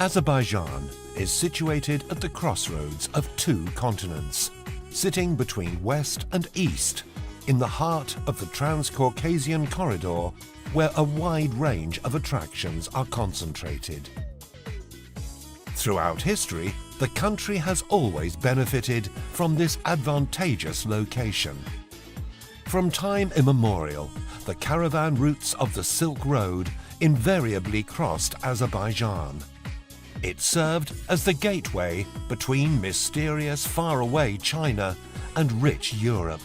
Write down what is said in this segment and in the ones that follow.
Azerbaijan is situated at the crossroads of two continents, sitting between west and east, in the heart of the Trans-Caucasian corridor, where a wide range of attractions are concentrated. Throughout history, the country has always benefited from this advantageous location. From time immemorial, the caravan routes of the Silk Road invariably crossed Azerbaijan. It served as the gateway between mysterious faraway China and rich Europe.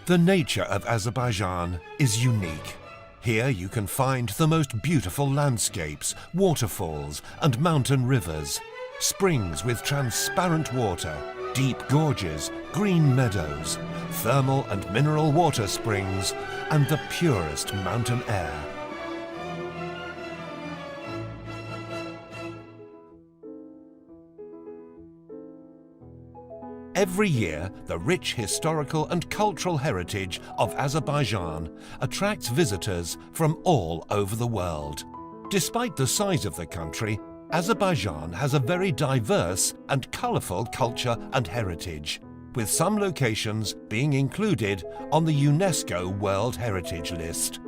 The nature of Azerbaijan is unique. Here you can find the most beautiful landscapes, waterfalls and mountain rivers, springs with transparent water, deep gorges, green meadows, thermal and mineral water springs, and the purest mountain air. Every year, the rich historical and cultural heritage of Azerbaijan attracts visitors from all over the world. Despite the size of the country, Azerbaijan has a very diverse and colourful culture and heritage, with some locations being included on the UNESCO World Heritage List.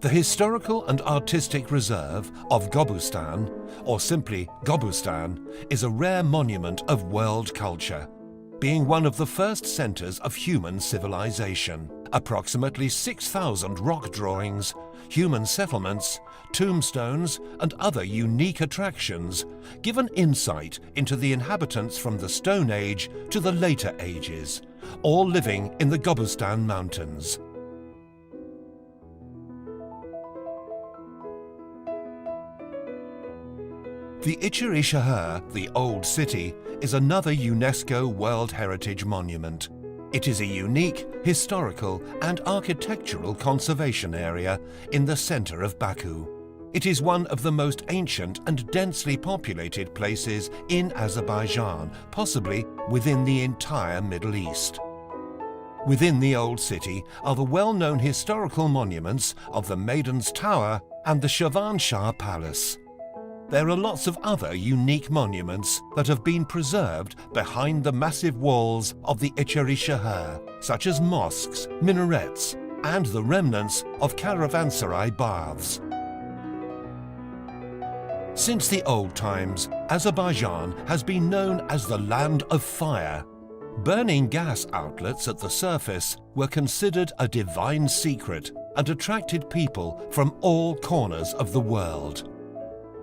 The historical and artistic reserve of Gobustan, or simply Gobustan, is a rare monument of world culture, being one of the first centres of human civilization. Approximately 6,000 rock drawings, human settlements, tombstones and other unique attractions give an insight into the inhabitants from the Stone Age to the later ages, all living in the Gobustan Mountains. The İçeri Şehir, the Old City, is another UNESCO World Heritage Monument. It is a unique, historical and architectural conservation area in the center of Baku. It is one of the most ancient and densely populated places in Azerbaijan, possibly within the entire Middle East. Within the Old City are the well-known historical monuments of the Maiden's Tower and the Şirvanşah Palace. There are lots of other unique monuments that have been preserved behind the massive walls of the İçeri Şehir, such as mosques, minarets, and the remnants of caravanserai baths. Since the old times, Azerbaijan has been known as the land of fire. Burning gas outlets at the surface were considered a divine secret and attracted people from all corners of the world.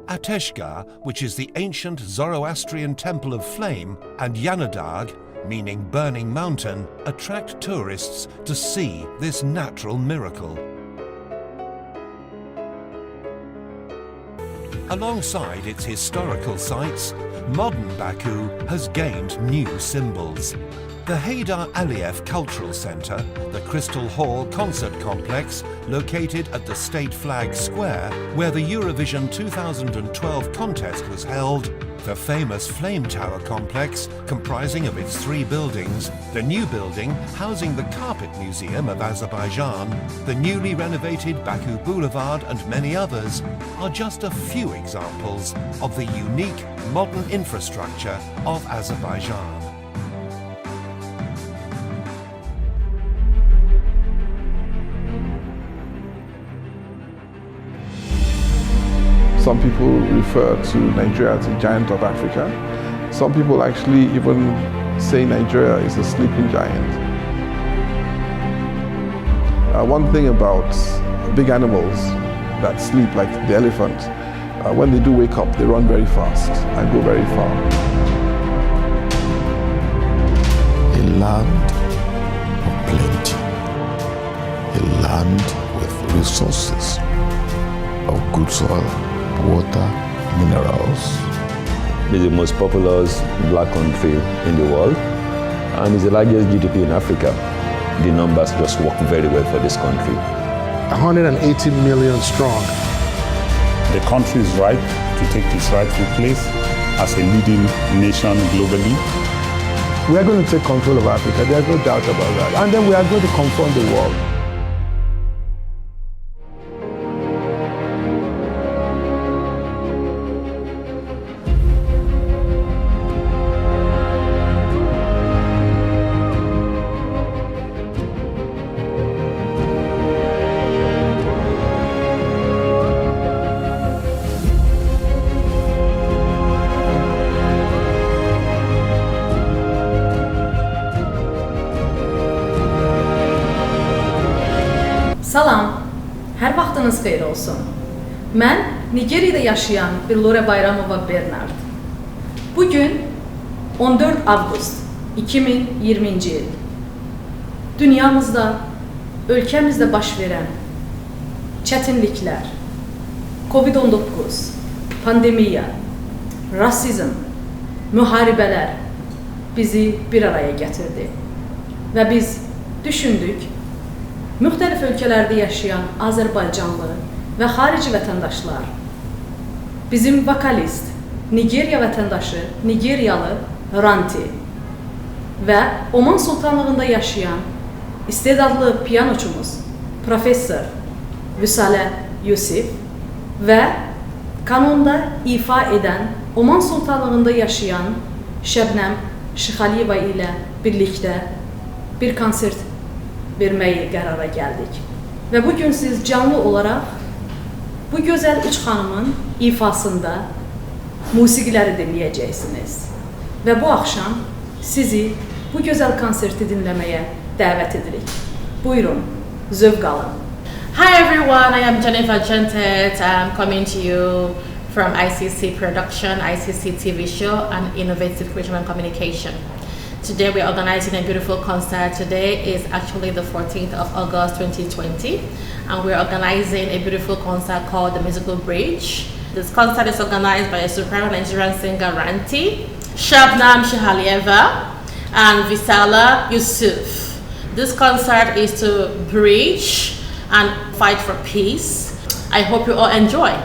Ateşgah, which is the ancient Zoroastrian temple of flame, and Yanadag, meaning burning mountain, attract tourists to see this natural miracle. Alongside its historical sites, modern Baku has gained new symbols. The Heydar Aliyev Cultural Center, the Crystal Hall Concert Complex, located at the State Flag Square, where the Eurovision 2012 contest was held, the famous Flame Tower Complex, comprising of its 3 buildings, the new building housing the Carpet Museum of Azerbaijan, the newly renovated Baku Boulevard and many others, are just a few examples of the unique modern infrastructure of Azerbaijan. Some people refer to Nigeria as the giant of Africa. Some people actually even say Nigeria is a sleeping giant. One thing about big animals that sleep, like the elephant, when they do wake up, they run very fast and go very far. A land of plenty, a land with resources of good soil, water, minerals. It's the most populous black country in the world, and it's the largest GDP in Africa. The numbers just work very well for this country. 180 million strong. The country is ripe to take its rightful place as a leading nation globally. We are going to take control of Africa. There's no doubt about that. And then we are going to confront the world. Salam, hər vaxtınız xeyir olsun. Mən Nigeriyada yaşayan Billura Bayramova Bernard. Bugün 14 Avqust 2020-ci il. Dünyamızda, ölkəmizdə baş verən çətinliklər, Covid-19, pandemiya, rasizm, müharibələr bizi bir araya gətirdi. Və biz düşündük, müxtəlif ölkələrdə yaşayan Azərbaycanlı və xarici vətəndaşlar, bizim vokalist, Nigeriya vətəndaşı, Nigeriyalı Ranti və Oman Sultanlığında yaşayan istedadlı piyanoçumuz Professor Vusala Yusif və Qanunda ifa edən Oman Sultanlığında yaşayan Shambnam Shikhaliyeva ilə birlikdə bir konsert verməyi qərara gəldik. Və bugün siz canlı olaraq bu gözəl üç xanımın ifasında musiqiləri dinləyəcəksiniz. Və bu axşam sizi bu gözəl konserti dinləməyə dəvət edirik. Buyurun, zövq alın. Hi everyone, I am Jennifer Gentet. I'm coming to you from ICC Production, ICC TV show and Innovative Creation and Communication. Today we're organizing a beautiful concert. Today is actually the 14th of August 2020 and we're organizing a beautiful concert called The Musical Bridge. This concert is organized by a soprano Nigerian singer Ranti, Shambnam Shikhaliyeva and Vusala Yusif. This concert is to bridge and fight for peace. I hope you all enjoy.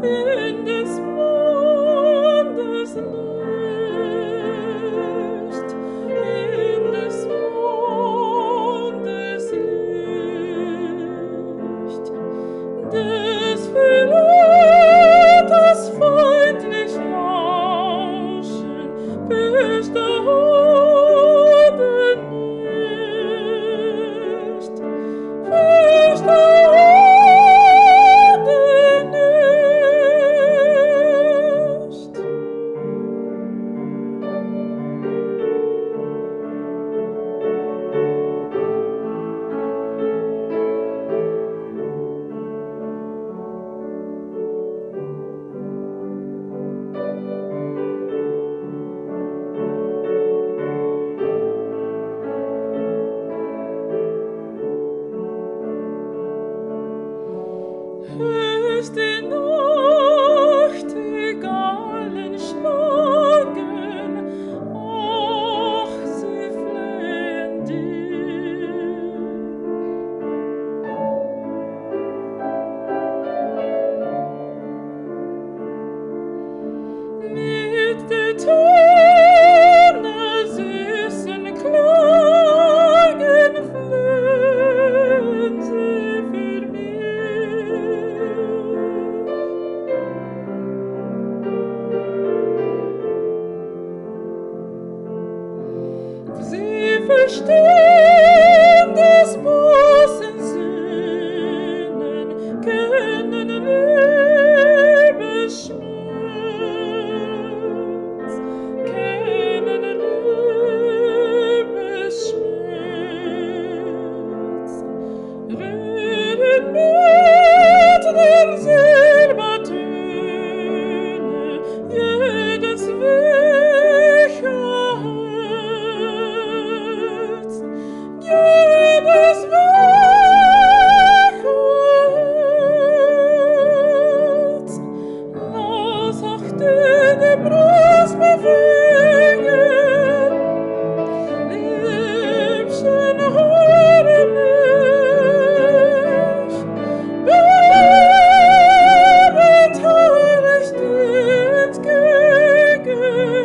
in des Mondes Licht, in des Mondes Licht, des Verletzers freundlich Lauschen verstauben nicht, verstauben nicht. Hörst die Nachtigallen schlagen, ach, sie flehen dir. Mit der Töne süßen Klagen flehen sie für mich. Sie verstehen des Bußen Sünden, kennen Liebesschmerz, kennen Liebesschmerz. Rühren mit den Silbertöne jedes weicher Herz, jedes weicher Herz. Lass auch deine Brust bewegen, Liebchen, höre mich, bebend höre ich dir entgegen.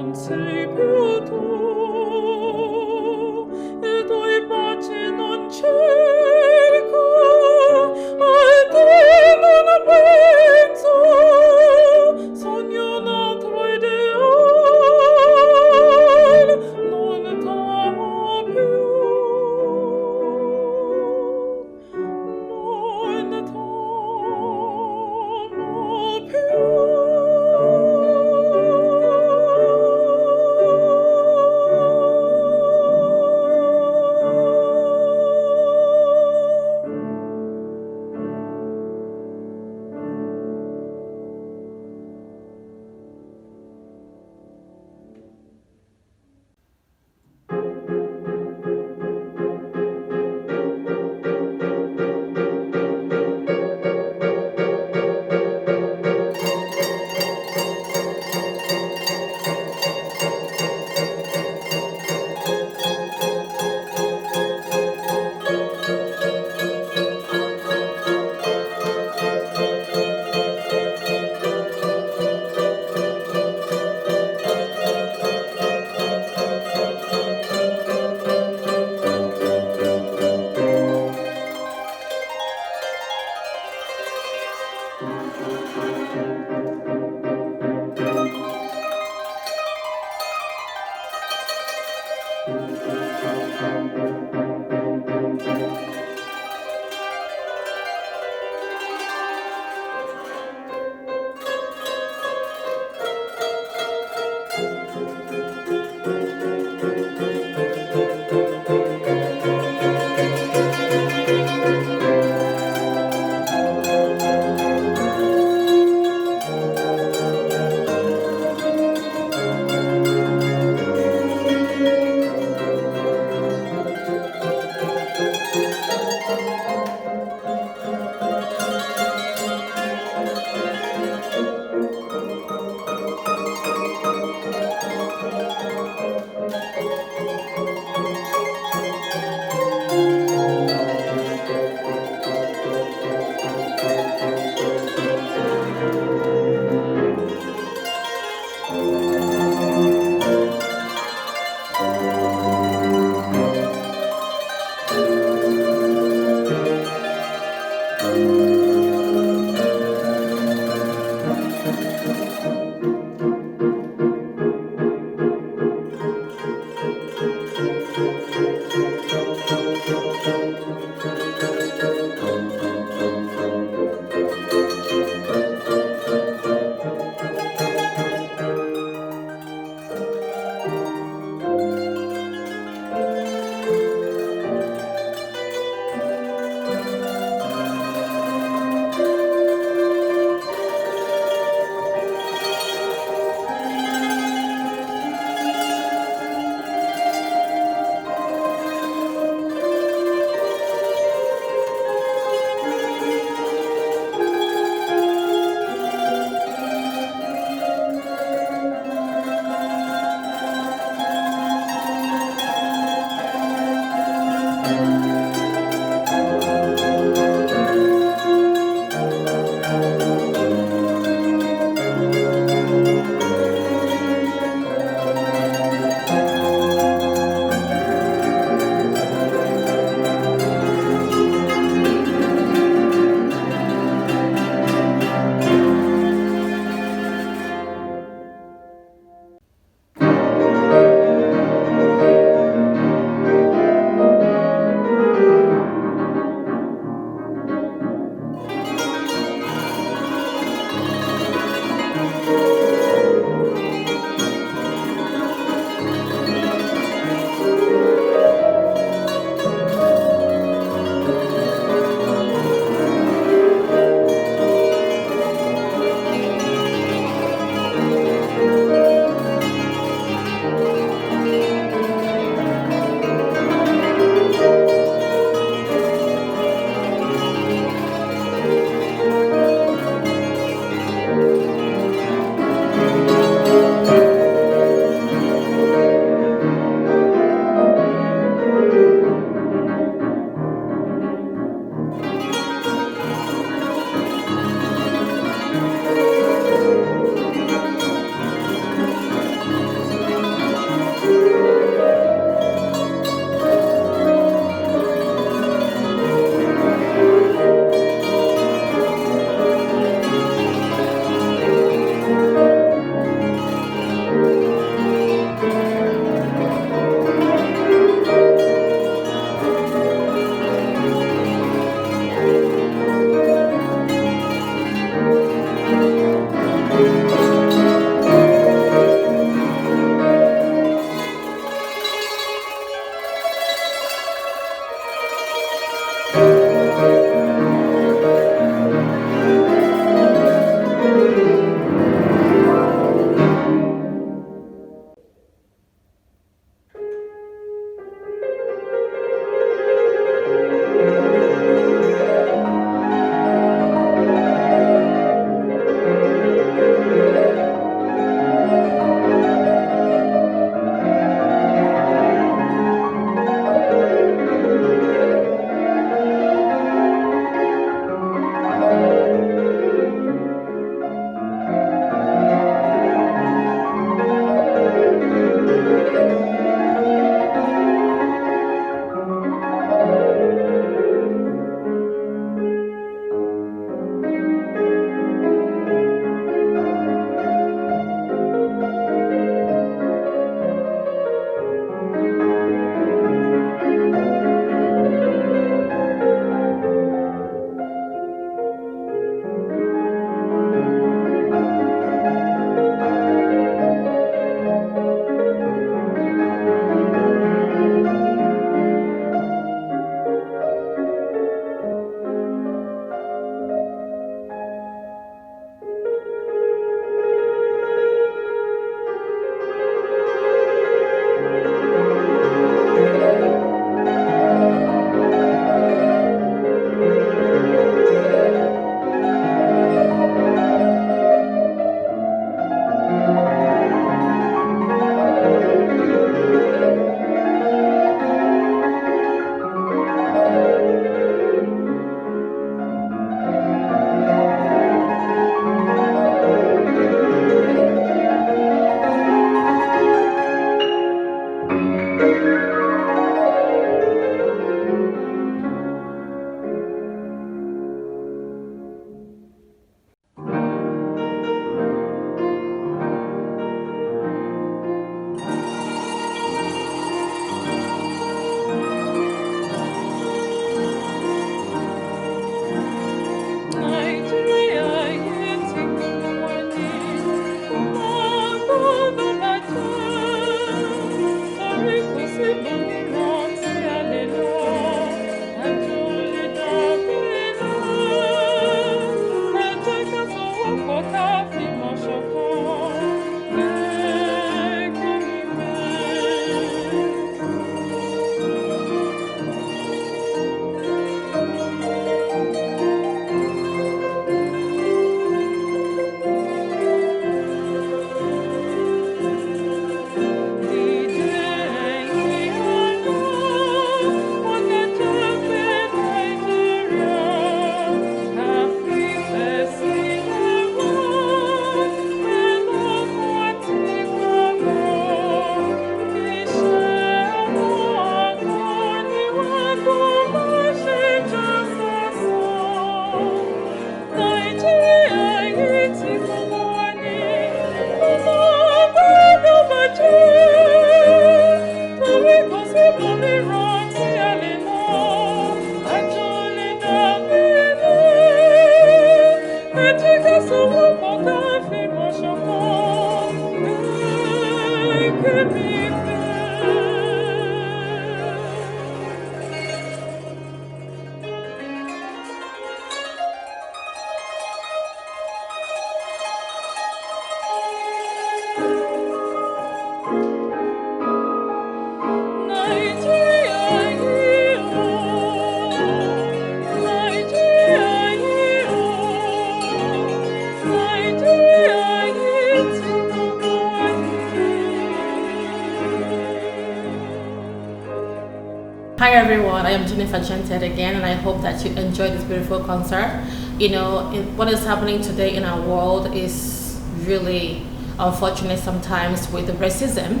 am Jennifer Gentet again, and I hope that you enjoyed this beautiful concert. You know, what is happening today in our world is really unfortunate sometimes with the racism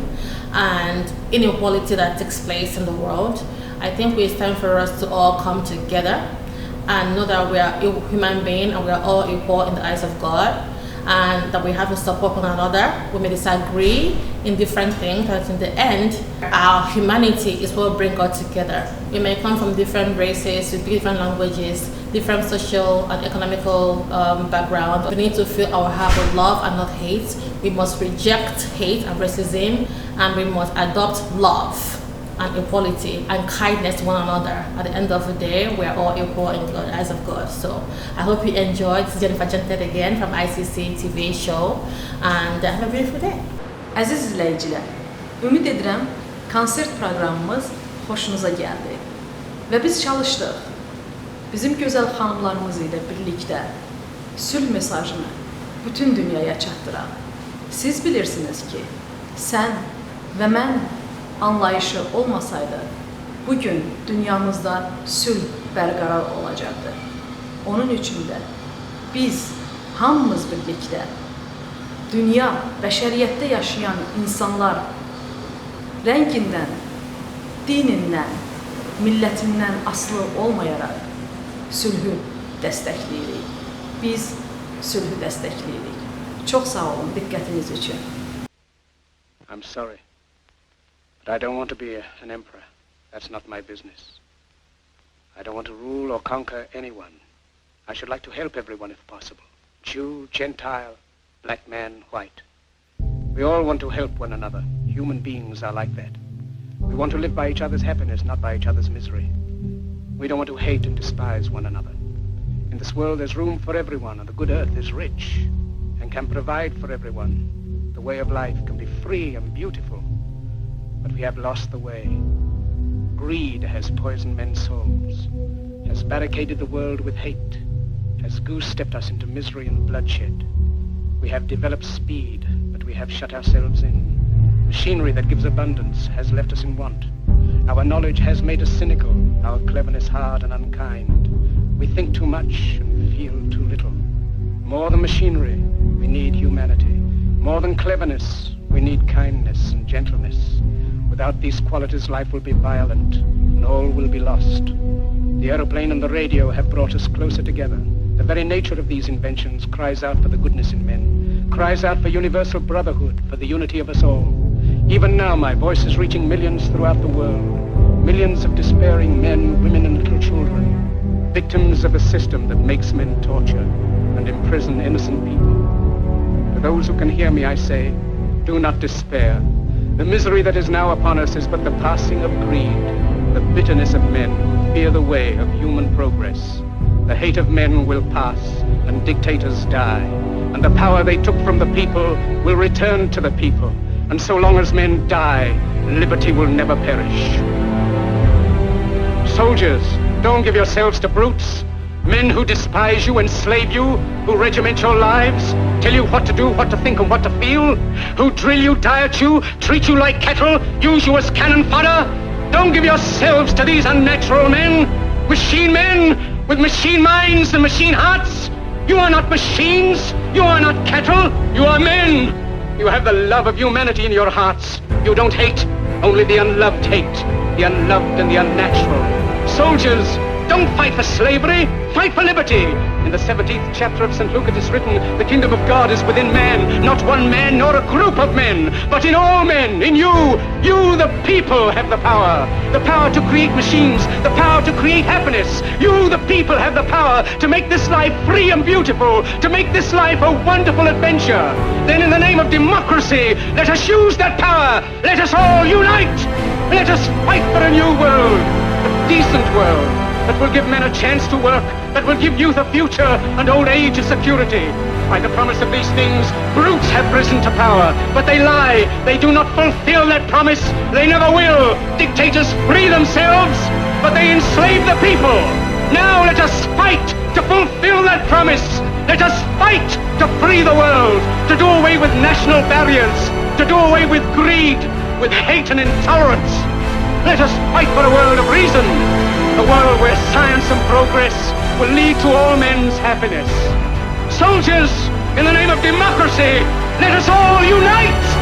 and inequality that takes place in the world. I think it's time for us to all come together and know that we are human beings and we are all equal in the eyes of God, and that we have to support one another. We may disagree in different things, but in the end, our humanity is what brings us together. We may come from different races, with different languages, different social and economical background. We need to fill our heart with love and not hate. We must reject hate and racism, and we must adopt love and equality and kindness to one another. At the end of the day, we are all equal in the eyes of God. So I hope you enjoyed. This is Jennifer Gentet again from ICC TV show, and have a beautiful day. Əziz izləyicilər, ümid edirəm konsert proqramımız xoşunuza gəldi və biz çalışdıq. Bizim gözəl xanımlarımız ilə birlikdə sülh mesajını bütün dünyaya çatdıraq. Siz bilirsiniz ki, sən və mən anlayışı olmasaydı, bugün dünyamızda sülh bərqərar olacaqdı. Onun üçün də biz hamımız birlikdə dünya, bəşəriyyətdə yaşayan insanlar rəngindən, dinindən, millətindən asılı olmayaraq sülhü dəstəkləyirik. Biz sülhü dəstəkləyirik. Çox sağ olun diqqətiniz üçün. I'm sorry, but I don't want to be an emperor. That's not my business. I don't want to rule or conquer anyone. I should like to help everyone if possible. Jew, Gentile, black man, white. We all want to help one another. Human beings are like that. We want to live by each other's happiness, not by each other's misery. We don't want to hate and despise one another. In this world there's room for everyone, and the good earth is rich and can provide for everyone. The way of life can be free and beautiful, but we have lost the way. Greed has poisoned men's souls, has barricaded the world with hate, has goose-stepped us into misery and bloodshed. We have developed speed, but we have shut ourselves in. Machinery that gives abundance has left us in want. Our knowledge has made us cynical, our cleverness hard and unkind. We think too much and feel too little. More than machinery, we need humanity. More than cleverness, we need kindness and gentleness. Without these qualities, life will be violent, and all will be lost. The aeroplane and the radio have brought us closer together. The very nature of these inventions cries out for the goodness in men, cries out for universal brotherhood, for the unity of us all. Even now, my voice is reaching millions throughout the world, millions of despairing men, women, and little children, victims of a system that makes men torture and imprison innocent people. To those who can hear me, I say, do not despair. The misery that is now upon us is but the passing of greed, the bitterness of men who fear the way of human progress. The hate of men will pass, and dictators die, and the power they took from the people will return to the people. And so long as men die, liberty will never perish. Soldiers, don't give yourselves to brutes, men who despise you, enslave you, who regiment your lives, tell you what to do, what to think, and what to feel, who drill you, diet you, treat you like cattle, use you as cannon fodder. Don't give yourselves to these unnatural men, machine men, with machine minds and machine hearts. You are not machines, you are not cattle, you are men. You have the love of humanity in your hearts. You don't hate, only the unloved hate, the unloved and the unnatural. Soldiers, don't fight for slavery, fight for liberty. In the 17th chapter of St. Luke it is written, the kingdom of God is within man, not one man nor a group of men, but in all men, in you. You, the people, have the power to create machines, the power to create happiness. You, the people, have the power to make this life free and beautiful, to make this life a wonderful adventure. Then in the name of democracy, let us use that power. Let us all unite. Let us fight for a new world, a decent world, that will give men a chance to work, that will give youth a future and old age a security. By the promise of these things, brutes have risen to power, but they lie. They do not fulfill that promise. They never will. Dictators free themselves, but they enslave the people. Now let us fight to fulfill that promise. Let us fight to free the world, to do away with national barriers, to do away with greed, with hate and intolerance. Let us fight for a world of reason, A world where science and progress will lead to all men's happiness. Soldiers, in the name of democracy, let us all unite!